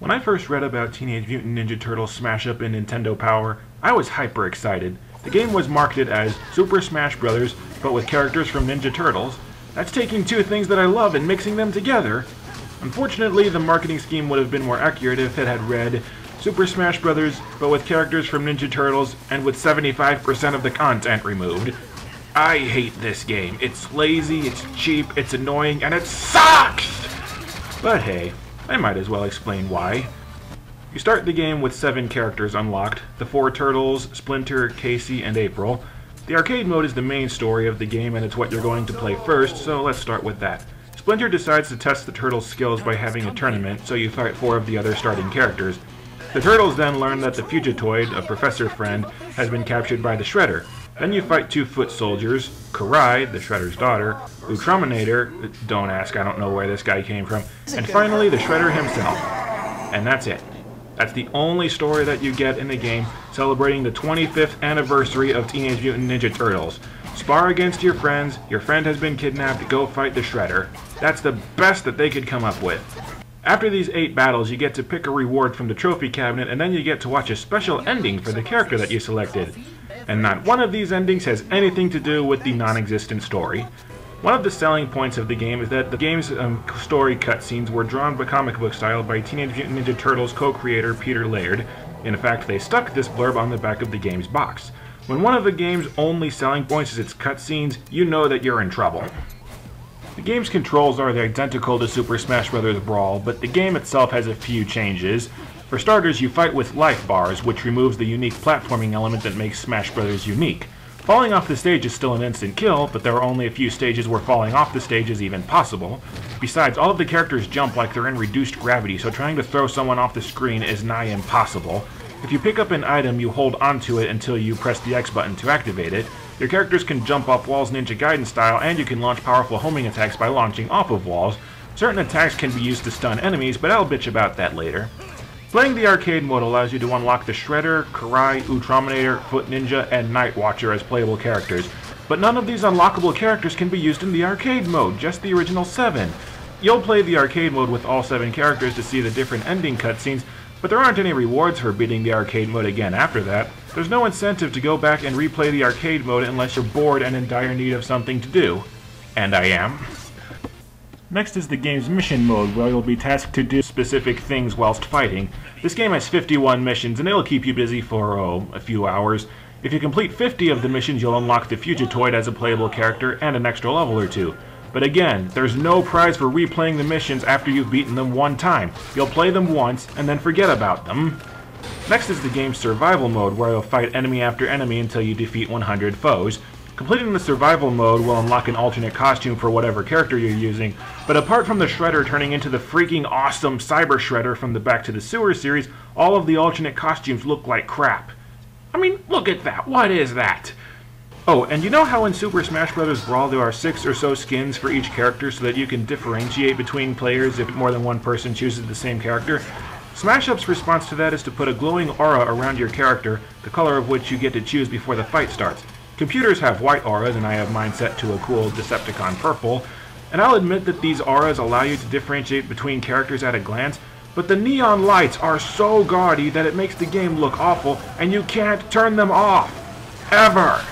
When I first read about Teenage Mutant Ninja Turtles Smash Up in Nintendo Power, I was hyper excited. The game was marketed as Super Smash Bros., but with characters from Ninja Turtles. That's taking two things that I love and mixing them together. Unfortunately, the marketing scheme would have been more accurate if it had read Super Smash Bros., but with characters from Ninja Turtles and with 75% of the content removed. I hate this game. It's lazy, it's cheap, it's annoying, and it sucks! But hey, I might as well explain why. You start the game with 7 characters unlocked, the 4 Turtles, Splinter, Casey, and April. The arcade mode is the main story of the game and it's what you're going to play first, so let's start with that. Splinter decides to test the Turtles' skills by having a tournament, so you fight 4 of the other starting characters. The Turtles then learn that the Fugitoid, a professor friend, has been captured by the Shredder. Then you fight 2 foot soldiers, Karai, the Shredder's daughter, Ultraminator, don't ask, I don't know where this guy came from, and finally the Shredder himself. And that's it. That's the only story that you get in the game, celebrating the 25th anniversary of Teenage Mutant Ninja Turtles. Spar against your friends, your friend has been kidnapped, go fight the Shredder. That's the best that they could come up with. After these 8 battles, you get to pick a reward from the trophy cabinet, and then you get to watch a special ending for the character that you selected. And not one of these endings has anything to do with the non-existent story. One of the selling points of the game is that the game's story cutscenes were drawn by comic book style by Teenage Mutant Ninja Turtles co-creator Peter Laird. In fact, they stuck this blurb on the back of the game's box. When one of the game's only selling points is its cutscenes, you know that you're in trouble. The game's controls are identical to Super Smash Bros. Brawl, but the game itself has a few changes. For starters, you fight with life bars, which removes the unique platforming element that makes Smash Bros. Unique. Falling off the stage is still an instant kill, but there are only a few stages where falling off the stage is even possible. Besides, all of the characters jump like they're in reduced gravity, so trying to throw someone off the screen is nigh impossible. If you pick up an item, you hold onto it until you press the X button to activate it. Your characters can jump off walls Ninja Gaiden style, and you can launch powerful homing attacks by launching off of walls. Certain attacks can be used to stun enemies, but I'll bitch about that later. Playing the arcade mode allows you to unlock the Shredder, Karai, Ultraminator, Foot Ninja, and Night Watcher as playable characters. But none of these unlockable characters can be used in the arcade mode, just the original 7. You'll play the arcade mode with all 7 characters to see the different ending cutscenes, but there aren't any rewards for beating the arcade mode again after that. There's no incentive to go back and replay the arcade mode unless you're bored and in dire need of something to do. And I am. Next is the game's mission mode, where you'll be tasked to do specific things whilst fighting. This game has 51 missions, and it'll keep you busy for, a few hours. If you complete 50 of the missions, you'll unlock the Fugitoid as a playable character and an extra level or 2. But again, there's no prize for replaying the missions after you've beaten them one time. You'll play them once, and then forget about them. Next is the game's survival mode, where you'll fight enemy after enemy until you defeat 100 foes. Completing the survival mode will unlock an alternate costume for whatever character you're using, but apart from the Shredder turning into the freaking awesome Cyber Shredder from the Back to the Sewer series, all of the alternate costumes look like crap. I mean, look at that, what is that? Oh, and you know how in Super Smash Bros. Brawl there are 6 or so skins for each character so that you can differentiate between players if more than one person chooses the same character? Smash Up's response to that is to put a glowing aura around your character, the color of which you get to choose before the fight starts. Computers have white auras, and I have mine set to a cool Decepticon purple, and I'll admit that these auras allow you to differentiate between characters at a glance, but the neon lights are so gaudy that it makes the game look awful, and you can't turn them off. Ever!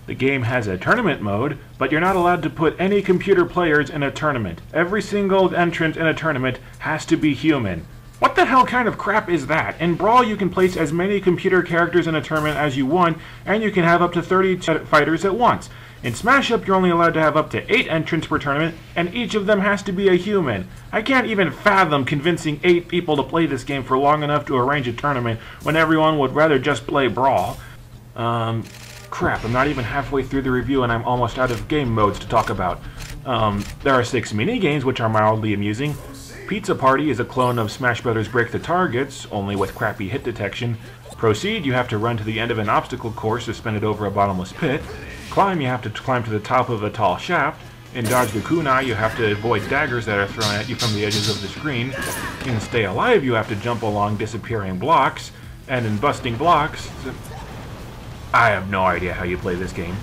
The game has a tournament mode, but you're not allowed to put any computer players in a tournament. Every single entrant in a tournament has to be human. What the hell kind of crap is that? In Brawl, you can place as many computer characters in a tournament as you want, and you can have up to 30 fighters at once. In Smash Up, you're only allowed to have up to 8 entrants per tournament, and each of them has to be a human. I can't even fathom convincing 8 people to play this game for long enough to arrange a tournament when everyone would rather just play Brawl. Crap, I'm not even halfway through the review and I'm almost out of game modes to talk about. There are 6 mini-games which are mildly amusing. Pizza Party is a clone of Smash Bros. Break the Targets, only with crappy hit detection. Proceed, you have to run to the end of an obstacle course suspended over a bottomless pit. Climb, you have to climb to the top of a tall shaft. In Dodge the Kunai, you have to avoid daggers that are thrown at you from the edges of the screen. In Stay Alive, you have to jump along disappearing blocks. And in Busting Blocks, I have no idea how you play this game.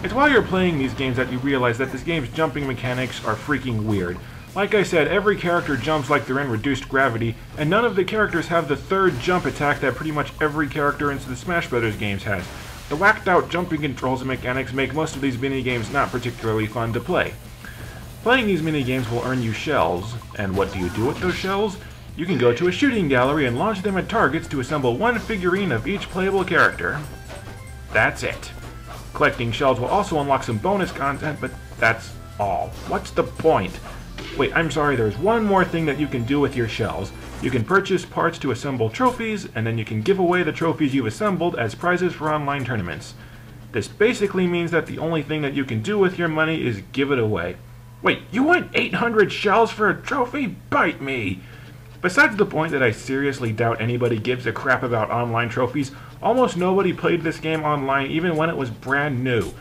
It's while you're playing these games that you realize that this game's jumping mechanics are freaking weird. Like I said, every character jumps like they're in reduced gravity, and none of the characters have the third jump attack that pretty much every character in the Smash Bros. Games has. The whacked out jumping controls and mechanics make most of these minigames not particularly fun to play. Playing these minigames will earn you shells, and what do you do with those shells? You can go to a shooting gallery and launch them at targets to assemble one figurine of each playable character. That's it. Collecting shells will also unlock some bonus content, but that's all. What's the point? Wait, I'm sorry, there's one more thing that you can do with your shells. You can purchase parts to assemble trophies, and then you can give away the trophies you've assembled as prizes for online tournaments. This basically means that the only thing that you can do with your money is give it away. Wait, you want 800 shells for a trophy? Bite me! Besides the point that I seriously doubt anybody gives a crap about online trophies, almost nobody played this game online even when it was brand new.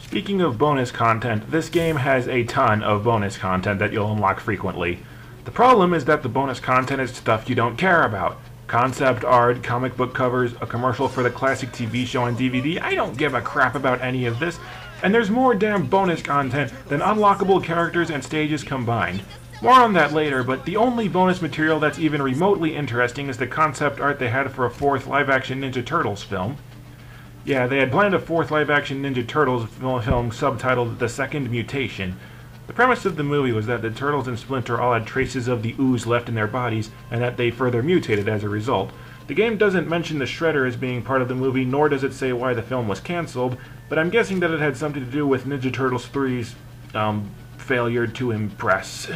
Speaking of bonus content, this game has a ton of bonus content that you'll unlock frequently. The problem is that the bonus content is stuff you don't care about. Concept art, comic book covers, a commercial for the classic TV show on DVD, I don't give a crap about any of this. And there's more damn bonus content than unlockable characters and stages combined. More on that later, but the only bonus material that's even remotely interesting is the concept art they had for a fourth live-action Ninja Turtles film. Yeah, they had planned a fourth live-action Ninja Turtles film subtitled The Second Mutation. The premise of the movie was that the Turtles and Splinter all had traces of the ooze left in their bodies, and that they further mutated as a result. The game doesn't mention the Shredder as being part of the movie, nor does it say why the film was cancelled, but I'm guessing that it had something to do with Ninja Turtles 3's, failure to impress.